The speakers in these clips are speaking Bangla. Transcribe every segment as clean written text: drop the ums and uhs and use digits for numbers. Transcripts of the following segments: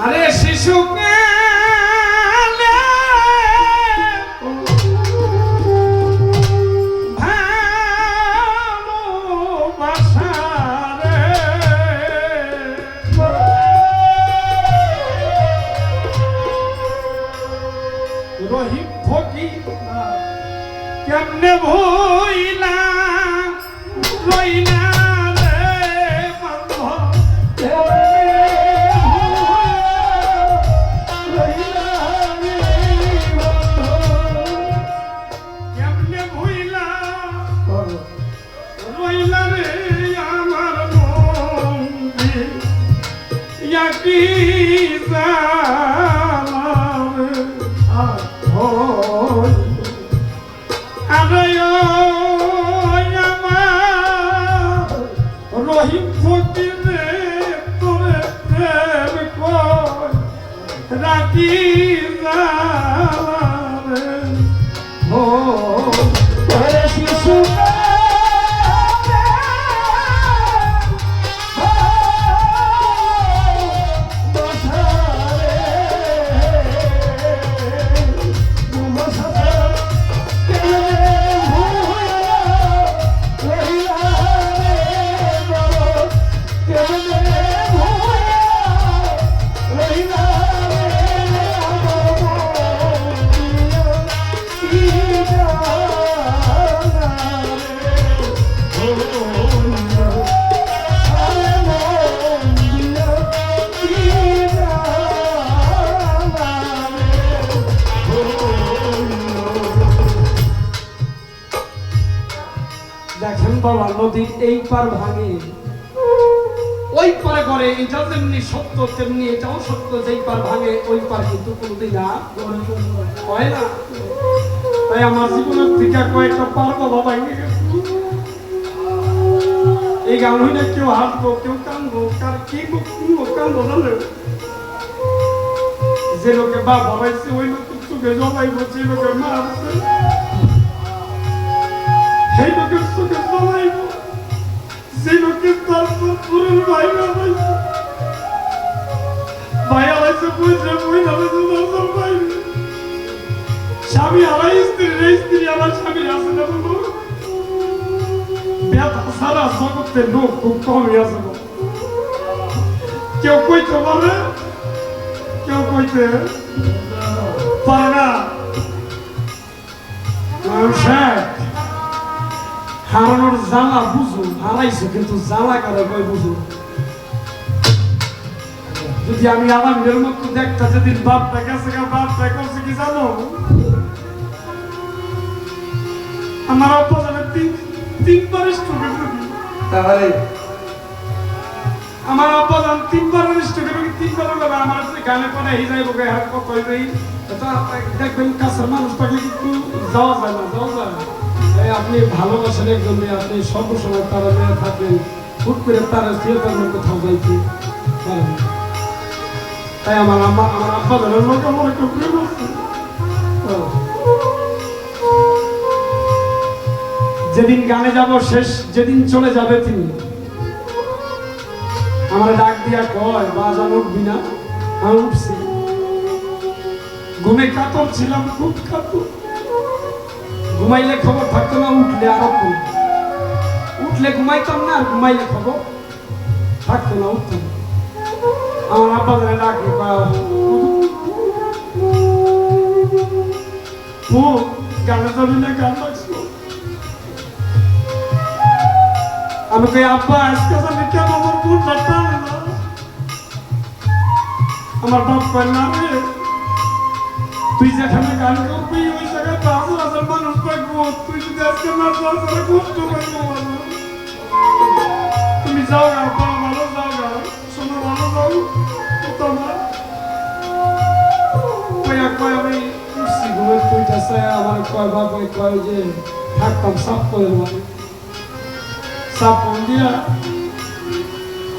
আরে শিশুকে রহিম ফকির কেমনে ভইলা রইলা রহিম ফকিরে তোরে প্রেম কই রাখি যাবে ও তোরে শিশু দেখেন বাবা নদীর এই পার ভাঙে ওই পারে করে এটা যেমনি সত্য তেমনি এটাও সত্য যেই পার ভাঙে ওই পার কিন্তু কোনোদিন না হয় না। তাই আমার জীবনের থেকে কয়েকটা পার বাবা ভাঙে গেছে। এই গান হইলে কেউ হাসবো কেউ কান্দবো কার কি কান্দবো জানে যে লোকে বাপ হারাইছে ওই লোক চোখে জমাইব যে লোকে মারছে সেই লোকের চোখে জমাইব যে লোকে তার পুরুষ ভাই হারাইছে ভাই হারাইছে বুঝলে বই হারাইছে নজর ভাই স্বামী হারাই স্ত্রী আমার স্বামীর আছে না বলবো ব্যথা সারা জগতের লোক খুব কমই আছে কেউ কইতে পারে কেউ কইতে পারে না। হারানোর জ্বালা বুঝো হারাইছো কিন্তু জ্বালা কারে কই বুঝো। যদি আমি আলামের মতো দেখতা যেদিন বাপটা গেছে বাপটা করছে কি জানো আমার আব্বা জানে তিনবার স্ট্রোকের রোগী তাহলে আমার আব্বা জান তিনবার স্ট্রোকের রোগী তিনবার হবে আমার গানে পরে এই যাইব গায়ে হাত কত হয়ে যাই দেখবেন কাছের মানুষ থাকলে কিন্তু যাওয়া যায় না তাই আপনি ভালোবাসেন একজন আপনি সর্বসময় তারা মেয়ে থাকবেন হুট করে তারা থিয়েটার কোথাও যাইতে পারেন তাই আমার আব্বা জানের লোক আমার একটু প্রেম আছে। যেদিন গানে যাব শেষ যেদিন চলে যাবে তিনি আমার ডাক দিয়া কয় বাজান উঠবি না আমি উঠছি ঘুমে কাতর ছিলাম খুব কাতর ঘুমাইলে খবর থাকতো না উঠলে আরো উঠলে ঘুমাইতাম না আর ঘুমাইলে খবর থাকতো না উঠতাম আমার আব্বা জানে ডাকে গানে যাবি না গান লাগছো আমি কই আব্বা আজকে আমি কেন আমার বোন বাচ্চা না আমার বাপ কয় না রে তুই যেখানে গান করবি ওই জায়গায় ৫,০০০ মানুষ পাইবো তুই যদি আজকে না যাস তাহলে কষ্ট পাইবো তুমি যাও গা আব্বা ভালো যাও গা শোনো ভালো যাও তোমার কয় আমি উঠছি ঘুমের কইতাছে আমার কয় বাপ কয় যে থাকতাম সাপ করে মানে সাপন দিয়া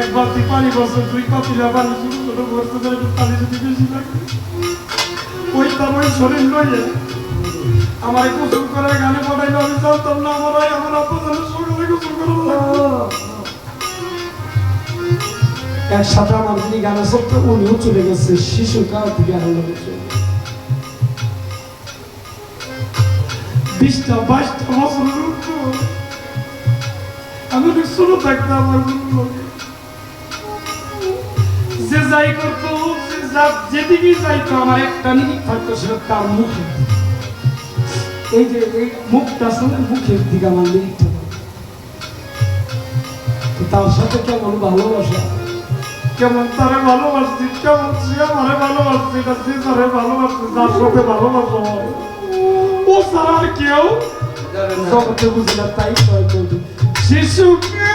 এক বালতি পানি বছর ২ পাতিলা পানি ছোট বসতে পানি যদি বেশি লাগে ওই তার ওই শরীর লইয়ে আমার গোসল করে গানে পড়াইলে আমি জানতাম না আমার আব্বা জানে সকালে গোসল করে একসাথে আমার যিনি গানের সত্য উনিও চলে গেছে শিশুকাল থেকে আরম্ভ করছে 20টা 22টা বছরের উপর আমি অনেক ছোট থাকতাম আমার যে যাই করতো যেদিকে যাইতো আমার একটা নিরিখ থাকতো সেটা তার মুখে এই যে এই মুখটা শুনে মুখের দিকে আমার নিরিখটা তার সাথে কেমন ভালোবাসা কেমন তারে ভালোবাসছি কেমন সে আমারে ভালোবাসছি না সে তারে ভালোবাসছি যার সাথে ভালোবাসা হয় ও ছাড়া আর কেউ জগতে বুঝি না তাই শিশুকে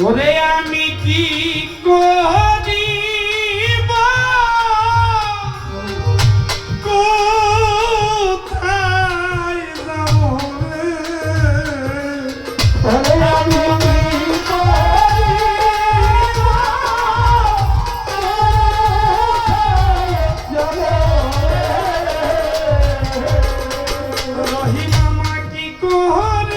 ওরে আমি কি করিব কোথায় যাব রে ওরে আমি কি করিব কোথায় যাব রে রহিম আমা কি করিব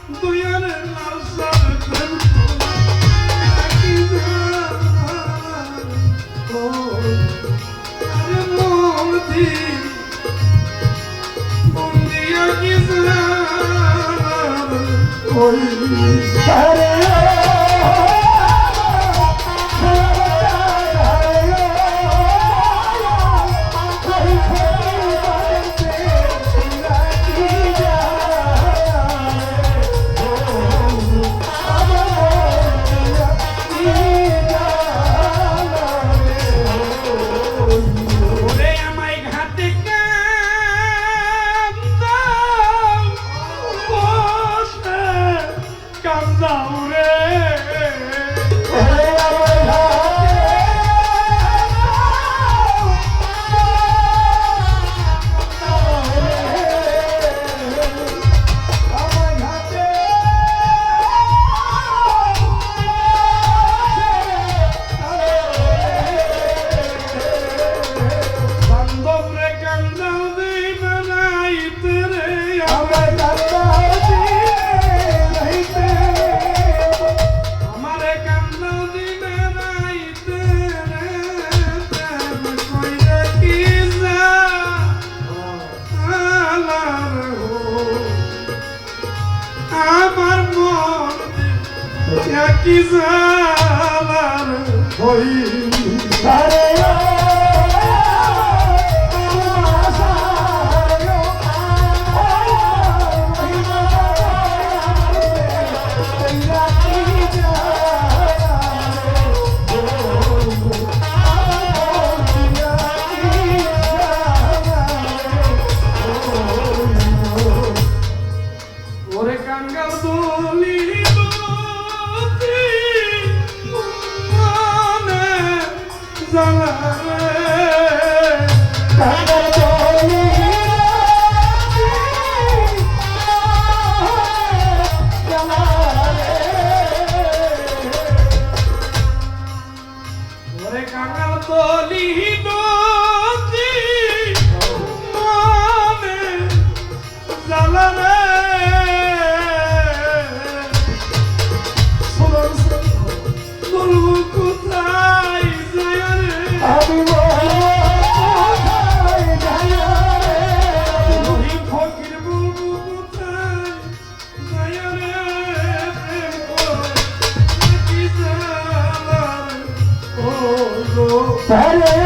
দুয়ারে লাশার প্রেম কইরা কি ও আরে মন্দি মন্দিয়া কি ওই আরে আমার মন কি জালার হই আরে ওরে কাঙ্গাল বলি মনে জ্বালা কাঙ্গাল বলি ওরে কাঙ্গাল বলি মনে জ্বালা রে Hare